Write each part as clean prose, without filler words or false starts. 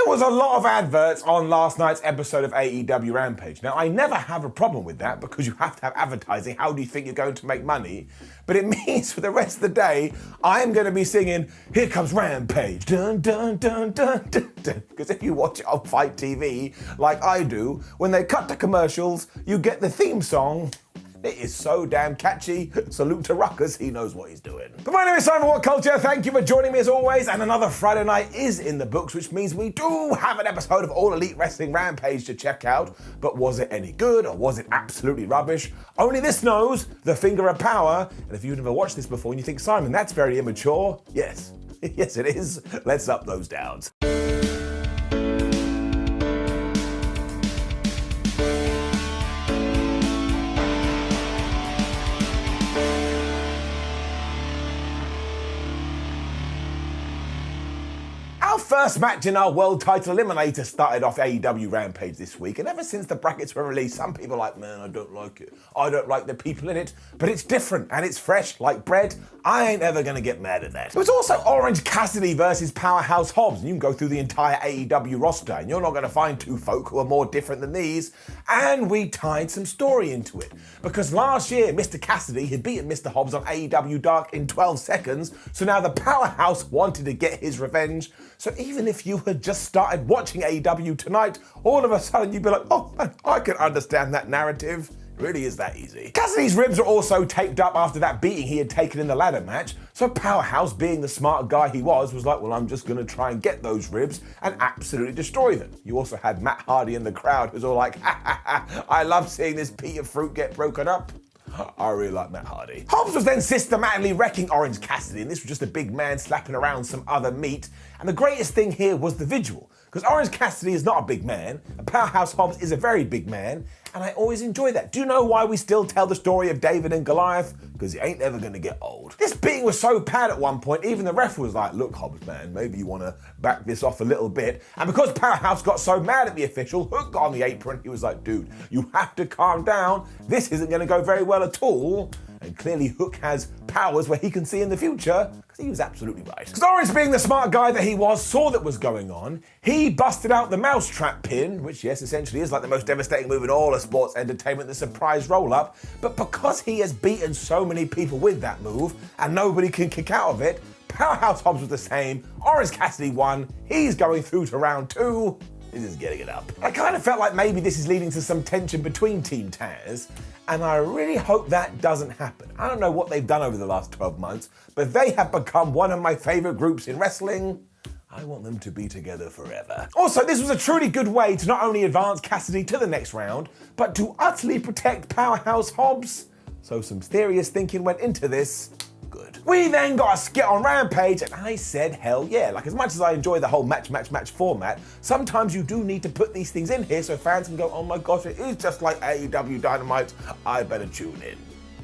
was a lot of adverts on last night's episode of AEW Rampage. Now, I never have a problem with that because you have to have advertising. How do you think you're going to make money? But it means for the rest of the day, I am going to be singing, "Here Comes Rampage, dun dun dun dun dun dun." Because if you watch it on Fight TV, like I do, when they cut to commercials, you get the theme song. It is so damn catchy. Salute to Ruckus, he knows what he's doing. But my name is Simon WhatCulture, thank you for joining me as always, and another Friday night is in the books, which means we do have an episode of All Elite Wrestling Rampage to check out, but was it any good, or was it absolutely rubbish? Only this knows, the finger of power, and if you've never watched this before and you think, Simon, that's very immature, yes, yes it is, let's up those downs. First match in our world title eliminator started off AEW Rampage this week, and ever since the brackets were released, some people are like, man, I don't like it. I don't like the people in it, but it's different and it's fresh like bread. I ain't ever gonna get mad at that. It was also Orange Cassidy versus Powerhouse Hobbs, and you can go through the entire AEW roster and you're not gonna find two folk who are more different than these. And we tied some story into it, because last year Mr. Cassidy had beaten Mr. Hobbs on AEW Dark in 12 seconds, so now the Powerhouse wanted to get his revenge. So even if you had just started watching AEW tonight, all of a sudden you'd be like, oh man, I can understand that narrative. It really is that easy. Cassidy's ribs were also taped up after that beating he had taken in the ladder match, so Powerhouse, being the smart guy he was like, well, I'm just gonna try and get those ribs and absolutely destroy them. You also had Matt Hardy in the crowd who's all like, ha ha ha, I love seeing this Peter fruit get broken up. I really like Matt Hardy. Hobbs was then systematically wrecking Orange Cassidy, and this was just a big man slapping around some other meat. And the greatest thing here was the visual, because Orange Cassidy is not a big man, and Powerhouse Hobbs is a very big man, and I always enjoy that. Do you know why we still tell the story of David and Goliath? Because it ain't ever gonna get old. This beating was so bad at one point, even the ref was like, look, Hobbs, man, maybe you wanna back this off a little bit. And because Powerhouse got so mad at the official, Hook got on the apron, he was like, dude, you have to calm down. This isn't gonna go very well at all. And clearly Hook has powers where he can see in the future, because he was absolutely right. Because Orange, being the smart guy that he was, saw what was going on. He busted out the mousetrap pin, which yes, essentially is like the most devastating move in all of sports entertainment, the surprise roll-up. But because he has beaten so many people with that move, and nobody can kick out of it, Powerhouse Hobbs was the same, Orange Cassidy won, he's going through to round 2, he's just getting it up. I kind of felt like maybe this is leading to some tension between Team Taz, and I really hope that doesn't happen. I don't know what they've done over the last 12 months, but they have become one of my favorite groups in wrestling. I want them to be together forever. Also, this was a truly good way to not only advance Cassidy to the next round, but to utterly protect Powerhouse Hobbs. So some serious thinking went into this. Good. We then got a skit on Rampage, and I said, hell yeah. Like, as much as I enjoy the whole match format, sometimes you do need to put these things in here so fans can go, oh my gosh, it is just like AEW Dynamite. I better tune in.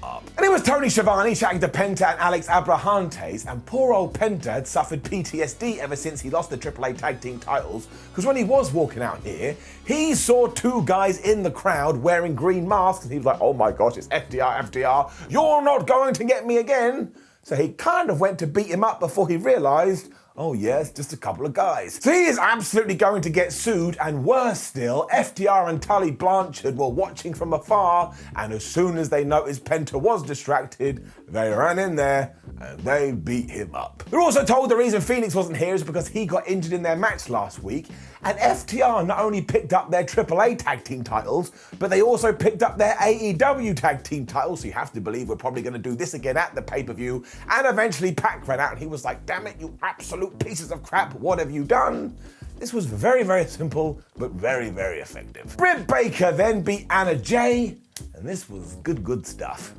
Up. And it was Tony Schiavone chatting to Penta and Alex Abrahantes, and poor old Penta had suffered PTSD ever since he lost the AAA Tag Team titles, because when he was walking out here, he saw two guys in the crowd wearing green masks, and he was like, oh my gosh, it's FTR, you're not going to get me again. So he kind of went to beat him up before he realized, oh yeah, it's just a couple of guys. So he is absolutely going to get sued, and worse still, FTR and Tully Blanchard were watching from afar, and as soon as they noticed Penta was distracted, they ran in there and they beat him up. We're also told the reason Phoenix wasn't here is because he got injured in their match last week, and FTR not only picked up their AAA tag team titles, but they also picked up their AEW tag team titles, so you have to believe we're probably going to do this again at the pay-per-view. And eventually Pac ran out and he was like, damn it, you absolute pieces of crap, what have you done? This was very, very simple, but very, very effective. Britt Baker then beat Anna Jay, and this was good stuff.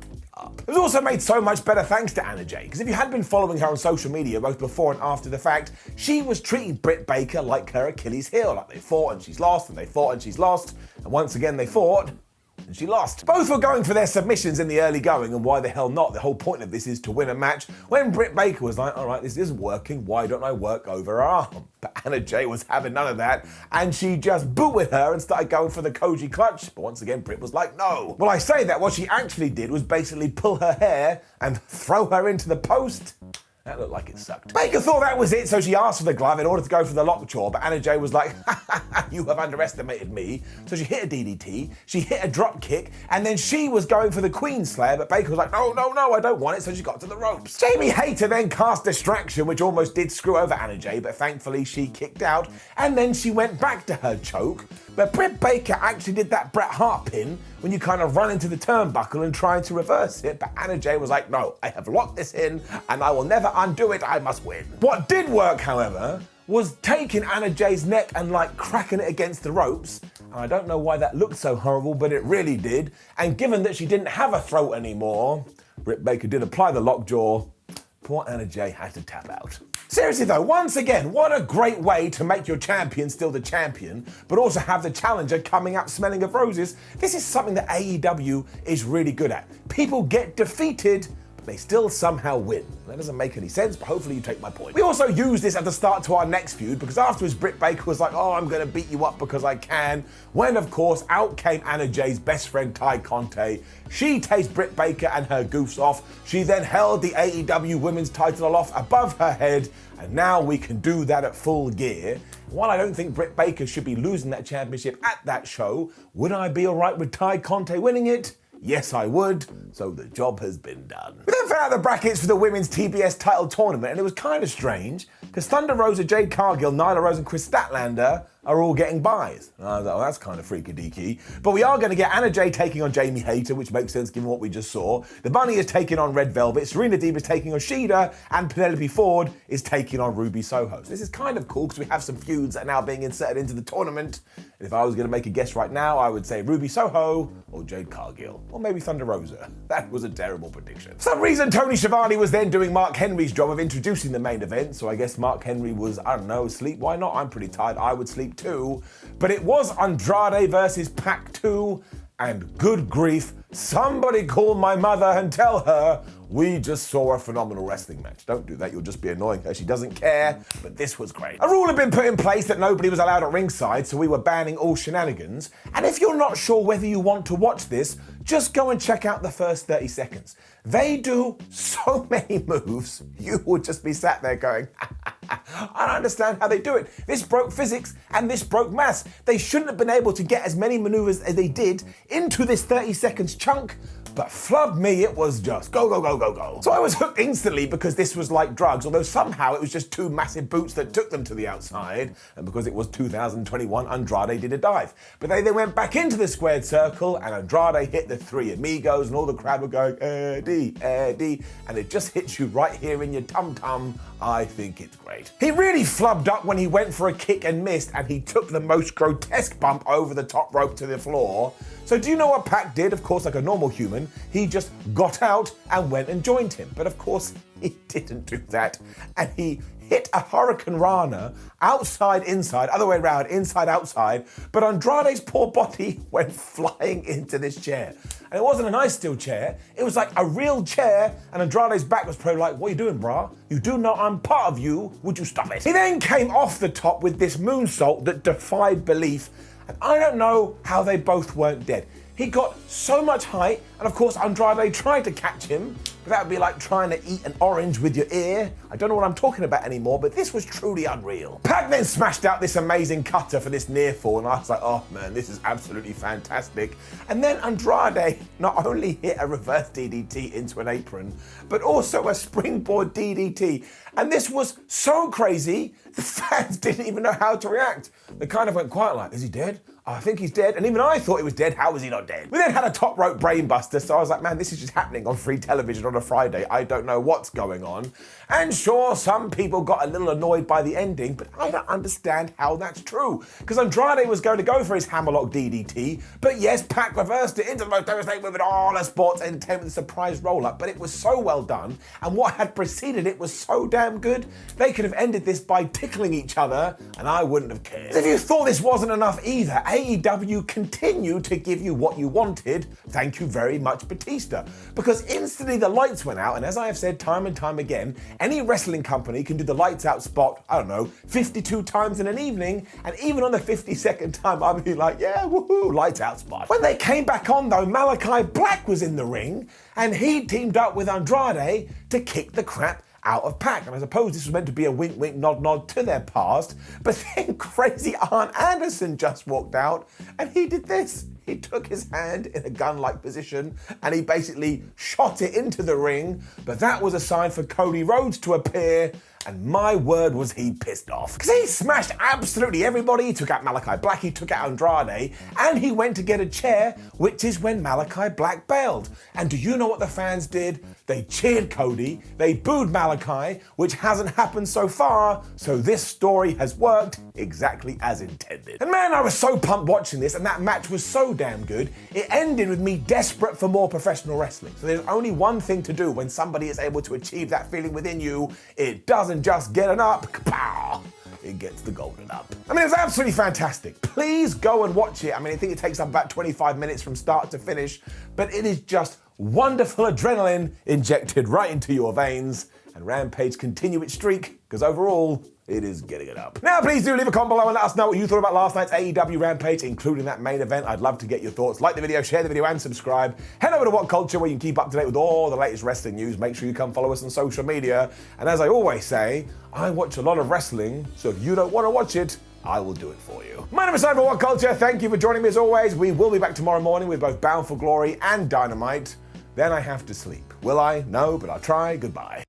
It was also made so much better thanks to Anna Jay, because if you had been following her on social media both before and after the fact, she was treating Britt Baker like her Achilles heel, like they fought and she's lost, and they fought and she's lost, and once again they fought, and she lost. Both were going for their submissions in the early going, and why the hell not? The whole point of this is to win a match. When Britt Baker was like, all right, this isn't working, why don't I work over her arm? But Anna Jay was having none of that, and she just booted her and started going for the Koji clutch. But once again, Britt was like, no. Well, I say that what she actually did was basically pull her hair and throw her into the post, That looked like it sucked. Baker thought that was it, so she asked for the glove in order to go for the lockjaw, but Anna Jay was like, you have underestimated me. So she hit a DDT, she hit a drop kick, and then she was going for the Queen Slayer, but Baker was like, no, I don't want it, so she got to the ropes. Jamie Hayter then cast Distraction, which almost did screw over Anna Jay, but thankfully she kicked out, and then she went back to her choke, but Britt Baker actually did that Bret Hart pin when you kind of run into the turnbuckle and try to reverse it, but Anna Jay was like, no, I have locked this in, and I will never undo it, I must win. What did work, however, was taking Anna Jay's neck and like cracking it against the ropes. And I don't know why that looked so horrible, but it really did. And given that she didn't have a throat anymore, Britt Baker did apply the lockjaw. Poor Anna Jay had to tap out. Seriously though, once again, what a great way to make your champion still the champion, but also have the challenger coming up smelling of roses. This is something that AEW is really good at. People get defeated, they still somehow win. That doesn't make any sense, but hopefully you take my point. We also use this at the start to our next feud, because afterwards Britt Baker was like, oh, I'm gonna beat you up because I can. When, of course, out came Anna Jay's best friend, Ty Conte. She tased Britt Baker and her goofs off. She then held the AEW women's title aloft above her head, and now we can do that at Full Gear. While I don't think Britt Baker should be losing that championship at that show, would I be all right with Ty Conte winning it? Yes, I would, so the job has been done. We then found out the brackets for the women's TBS title tournament, and it was kind of strange, because Thunder Rosa, Jade Cargill, Nyla Rose, and Chris Statlander are all getting buys. And I was like, well, that's kind of freaky-deaky. But we are going to get Anna Jay taking on Jamie Hayter, which makes sense given what we just saw. The Bunny is taking on Red Velvet, Serena Deeb is taking on Shida, and Penelope Ford is taking on Ruby Soho. So this is kind of cool because we have some feuds that are now being inserted into the tournament. And if I was going to make a guess right now, I would say Ruby Soho or Jade Cargill, or maybe Thunder Rosa. That was a terrible prediction. For some reason, Tony Schiavone was then doing Mark Henry's job of introducing the main event, so I guess Mark Henry was, I don't know, asleep. Why not? I'm pretty tired. I would sleep too. But it was Andrade versus Pac 2, and good grief, somebody call my mother and tell her we just saw a phenomenal wrestling match. Don't do that, you'll just be annoying her. She doesn't care, but this was great. A rule had been put in place that nobody was allowed at ringside, so we were banning all shenanigans. And if you're not sure whether you want to watch this, just go and check out the first 30 seconds. They do so many moves, you would just be sat there going, I don't understand how they do it. This broke physics and this broke maths. They shouldn't have been able to get as many maneuvers as they did into this 30 seconds chunk, but flub me, it was just go, go, go, go, go. So I was hooked instantly because this was like drugs, although somehow it was just two massive boots that took them to the outside, and because it was 2021, Andrade did a dive. But they then went back into the squared circle, and Andrade hit the three amigos, and all the crowd were going, Eddie, Eddie, and it just hits you right here in your tum-tum. I think it's great. He really flubbed up when he went for a kick and missed, and he took the most grotesque bump over the top rope to the floor. So do you know what Pac did? Of course, like a normal human, he just got out and went and joined him. But of course, he didn't do that. And he hit a Hurricane Rana outside, inside, other way around, inside, outside. But Andrade's poor body went flying into this chair. And it wasn't a nice steel chair. It was like a real chair. And Andrade's back was probably like, what are you doing, brah? You do know I'm part of you. Would you stop it? He then came off the top with this moonsault that defied belief. And I don't know how they both weren't dead. He got so much height, and of course Andrade tried to catch him, but that would be like trying to eat an orange with your ear. I don't know what I'm talking about anymore, but this was truly unreal. Pac then smashed out this amazing cutter for this near fall, and I was like, oh man, this is absolutely fantastic. And then Andrade not only hit a reverse DDT into an apron, but also a springboard DDT. And this was so crazy, the fans didn't even know how to react. They kind of went quiet like, is he dead? Oh, I think he's dead. And even I thought he was dead. How was he not dead? We then had a top rope brainbuster, so I was like, man, this is just happening on free television on a Friday. I don't know what's going on. And sure, some people got a little annoyed by the ending, but I don't understand how that's true. Because Andrade was going to go for his hammerlock DDT, but yes, Pac reversed it into the most devastating move in all of sports entertainment, the surprise roll-up, but it was so well done, and what had preceded it was so damn good, they could have ended this by tickling each other, and I wouldn't have cared. If you thought this wasn't enough either, AEW continued to give you what you wanted. Thank you very much, Batista. Because instantly the lights went out, and as I have said time and time again, any wrestling company can do the lights out spot, I don't know, 52 times in an evening, and even on the 52nd time, I'll be like, yeah, woohoo, lights out spot. When they came back on though, Malachi Black was in the ring, and he teamed up with Andrade to kick the crap out of Pac. And I suppose this was meant to be a wink, wink, nod, nod to their past. But then crazy Arn Anderson just walked out and he did this. He took his hand in a gun-like position and he basically shot it into the ring. But that was a sign for Cody Rhodes to appear. And my word, was he pissed off. Because he smashed absolutely everybody. He took out Malachi Black, he took out Andrade, and he went to get a chair, which is when Malachi Black bailed. And do you know what the fans did? They cheered Cody, they booed Malachi, which hasn't happened so far, so this story has worked exactly as intended. And man, I was so pumped watching this, and that match was so damn good, it ended with me desperate for more professional wrestling. So there's only one thing to do when somebody is able to achieve that feeling within you. It doesn't just get an up, kapow, it gets the golden up. I mean, it was absolutely fantastic. Please go and watch it. I mean, I think it takes up about 25 minutes from start to finish, but it is just wonderful adrenaline injected right into your veins, and Rampage continue its streak, because overall, it is getting it up. Now, please do leave a comment below and let us know what you thought about last night's AEW Rampage, including that main event. I'd love to get your thoughts. Like the video, share the video, and subscribe. Head over to WhatCulture, where you can keep up to date with all the latest wrestling news. Make sure you come follow us on social media. And as I always say, I watch a lot of wrestling, so if you don't want to watch it, I will do it for you. My name is Simon from WhatCulture. Thank you for joining me as always. We will be back tomorrow morning with both Bound for Glory and Dynamite. Then I have to sleep. Will I? No, but I'll try. Goodbye.